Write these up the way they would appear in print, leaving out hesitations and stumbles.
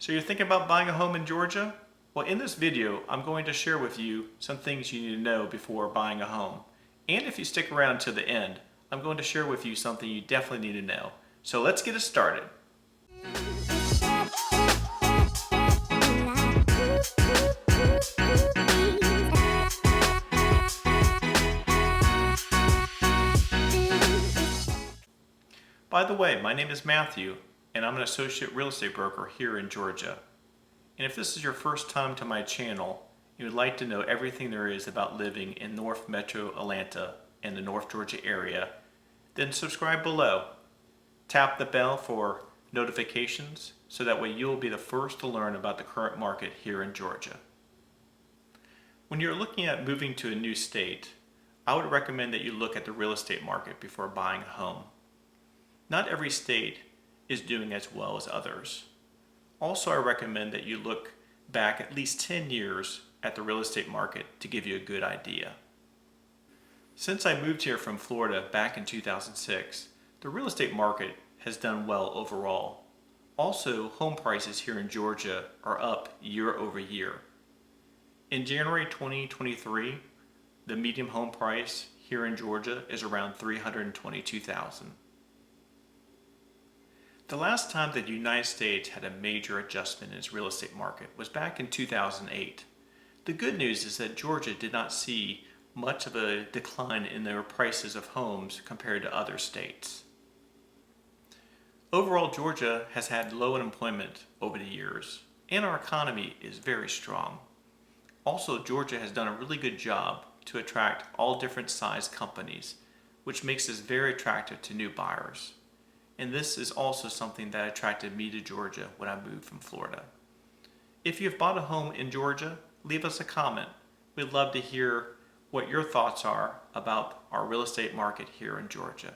So you're thinking about buying a home in Georgia? Well, in this video, I'm going to share with you some things you need to know before buying a home. And if you stick around to the end, I'm going to share with you something you definitely need to know. So let's get it started. By the way, my name is Matthew, and I'm an associate real estate broker here in Georgia. And if this is your first time to my channel, you would like to know everything there is about living in North Metro Atlanta and the North Georgia area, then subscribe below. Tap the bell for notifications so that way you'll be the first to learn about the current market here in Georgia. When you're looking at moving to a new state, I would recommend that you look at the real estate market before buying a home. Not every state is doing as well as others. Also, I recommend that you look back at least 10 years at the real estate market to give you a good idea. Since I moved here from Florida back in 2006, the real estate market has done well overall. Also, home prices here in Georgia are up year over year. In January 2023, the median home price here in Georgia is around $322,000. The last time that the United States had a major adjustment in its real estate market was back in 2008. The good news is that Georgia did not see much of a decline in their prices of homes compared to other states. Overall, Georgia has had low unemployment over the years, and our economy is very strong. Also, Georgia has done a really good job to attract all different size companies, which makes us very attractive to new buyers. And this is also something that attracted me to Georgia when I moved from Florida. If you've bought a home in Georgia, leave us a comment. We'd love to hear what your thoughts are about our real estate market here in Georgia.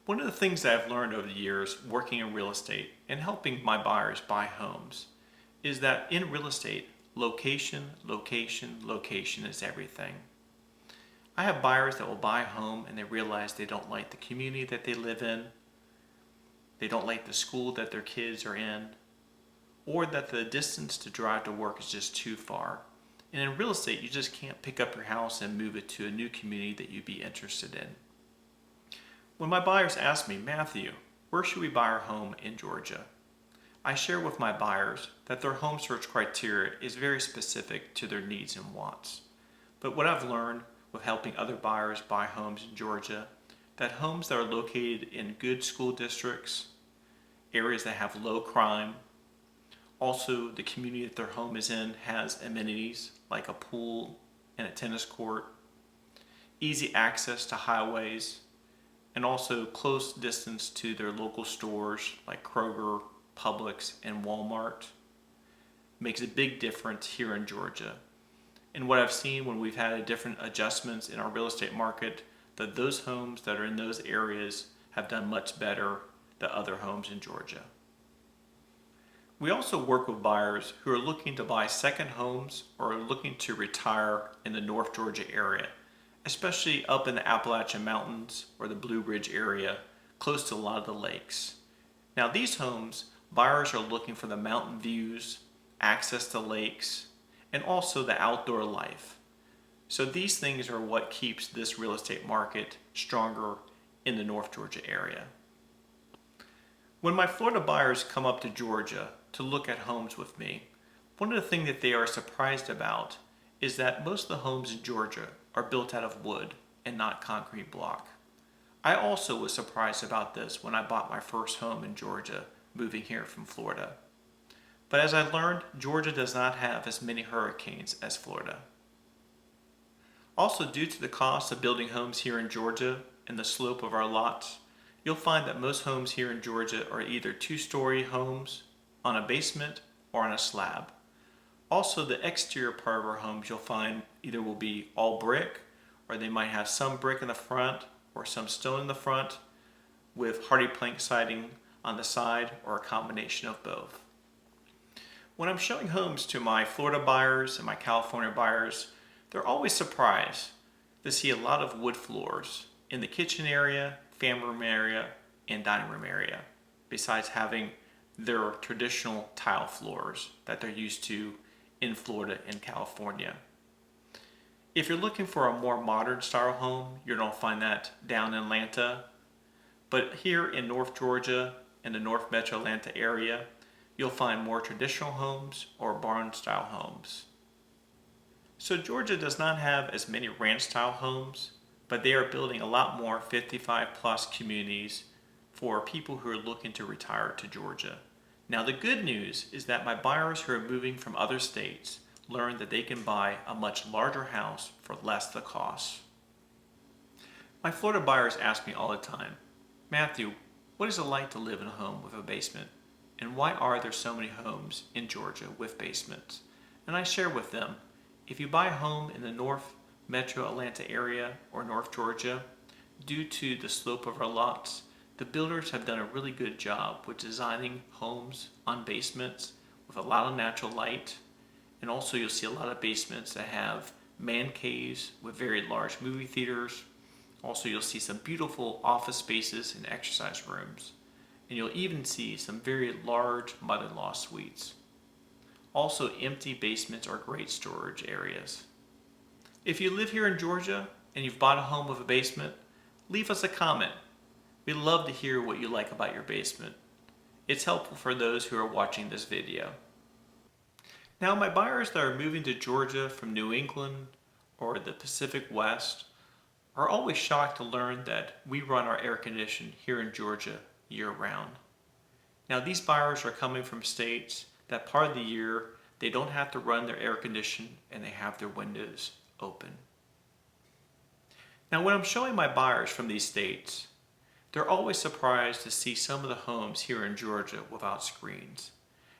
One of the things that I've learned over the years working in real estate and helping my buyers buy homes is that in real estate, location, location, location is everything. I have buyers that will buy a home and they realize they don't like the community that they live in, they don't like the school that their kids are in, or that the distance to drive to work is just too far. And in real estate, you just can't pick up your house and move it to a new community that you'd be interested in. When my buyers ask me, Matthew, where should we buy our home in Georgia? I share with my buyers that their home search criteria is very specific to their needs and wants. But what I've learned with helping other buyers buy homes in Georgia, that homes that are located in good school districts, areas that have low crime, also the community that their home is in has amenities like a pool and a tennis court, easy access to highways, and also close distance to their local stores like Kroger, Publix, and Walmart, makes a big difference here in Georgia. And what I've seen when we've had different adjustments in our real estate market, that those homes that are in those areas have done much better than other homes in Georgia. We also work with buyers who are looking to buy second homes or are looking to retire in the North Georgia area, especially up in the Appalachian Mountains or the Blue Ridge area, close to a lot of the lakes. Now these homes, buyers are looking for the mountain views, access to lakes, and also the outdoor life. So these things are what keeps this real estate market stronger in the North Georgia area. When my Florida buyers come up to Georgia to look at homes with me, one of the things that they are surprised about is that most of the homes in Georgia are built out of wood and not concrete block. I also was surprised about this when I bought my first home in Georgia, moving here from Florida. But as I learned, Georgia does not have as many hurricanes as Florida. Also, due to the cost of building homes here in Georgia and the slope of our lots, you'll find that most homes here in Georgia are either two-story homes on a basement or on a slab. Also, the exterior part of our homes you'll find either will be all brick, or they might have some brick in the front or some stone in the front with hardy plank siding on the side, or a combination of both. When I'm showing homes to my Florida buyers and my California buyers, they're always surprised to see a lot of wood floors in the kitchen area, family room area, and dining room area, besides having their traditional tile floors that they're used to in Florida and California. If you're looking for a more modern style home, you're going to find that down in Atlanta. But here in North Georgia, in the North Metro Atlanta area, you'll find more traditional homes or barn style homes. So Georgia does not have as many ranch style homes, but they are building a lot more 55 plus communities for people who are looking to retire to Georgia. Now the good news is that my buyers who are moving from other states learn that they can buy a much larger house for less the cost. My Florida buyers ask me all the time, Matthew, what is it like to live in a home with a basement? And why are there so many homes in Georgia with basements? And I share with them, if you buy a home in the North Metro Atlanta area or North Georgia, due to the slope of our lots, the builders have done a really good job with designing homes on basements with a lot of natural light. And also you'll see a lot of basements that have man caves with very large movie theaters. Also you'll see some beautiful office spaces and exercise rooms. And you'll even see some very large mother-in-law suites. Also, empty basements are great storage areas. If you live here in Georgia and you've bought a home with a basement, leave us a comment. We'd love to hear what you like about your basement. It's helpful for those who are watching this video. Now, my buyers that are moving to Georgia from New England or the Pacific West are always shocked to learn that we run our air conditioning here in Georgia year-round. Now, these buyers are coming from states that part of the year they don't have to run their air conditioning and they have their windows open. Now, when I'm showing my buyers from these states, they're always surprised to see some of the homes here in Georgia without screens.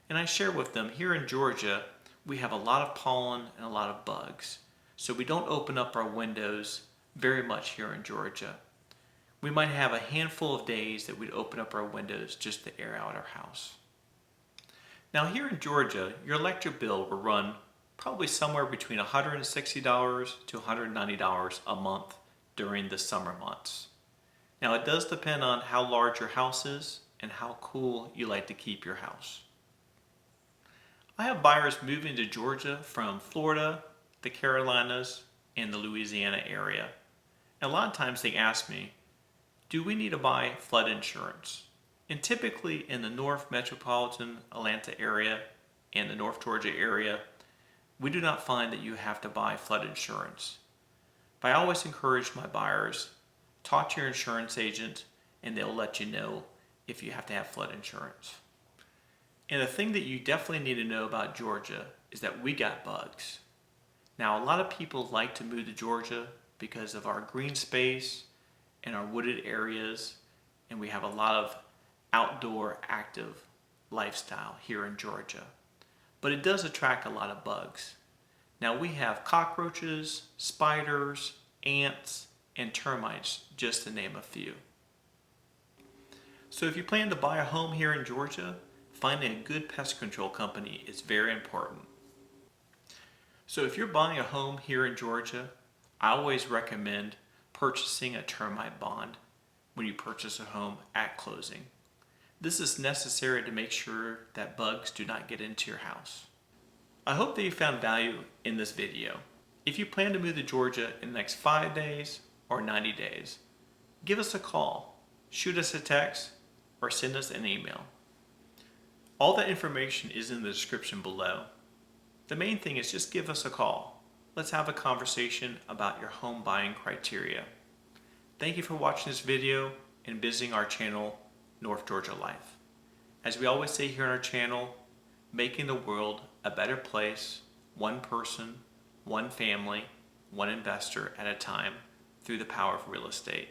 And I share with them, here in Georgia, we have a lot of pollen and a lot of bugs. So we don't open up our windows very much here in Georgia. We might have a handful of days that we'd open up our windows just to air out our house. Now here in Georgia, your electric bill will run probably somewhere between $160 to $190 a month during the summer months. Now it does depend on how large your house is and how cool you like to keep your house. I have buyers moving to Georgia from Florida, the Carolinas, and the Louisiana area. And a lot of times they ask me, do we need to buy flood insurance? And typically in the North Metropolitan Atlanta area and the North Georgia area, we do not find that you have to buy flood insurance. But I always encourage my buyers, talk to your insurance agent and they'll let you know if you have to have flood insurance. And the thing that you definitely need to know about Georgia is that we got bugs. Now, a lot of people like to move to Georgia because of our green space and our wooded areas, and we have a lot of outdoor active lifestyle here in Georgia. But it does attract a lot of bugs. Now, we have cockroaches, spiders, ants, and termites, just to name a few. So if you plan to buy a home here in Georgia, finding a good pest control company is very important. So if you're buying a home here in Georgia, I always recommend purchasing a termite bond when you purchase a home at closing. This is necessary to make sure that bugs do not get into your house. I hope that you found value in this video. If you plan to move to Georgia in the next 5 days or 90 days, give us a call, shoot us a text, or send us an email. All that information is in the description below. The main thing is just give us a call. Let's have a conversation about your home buying criteria. Thank you for watching this video and visiting our channel, North Georgia Life. As we always say here on our channel, making the world a better place, one person, one family, one investor at a time through the power of real estate.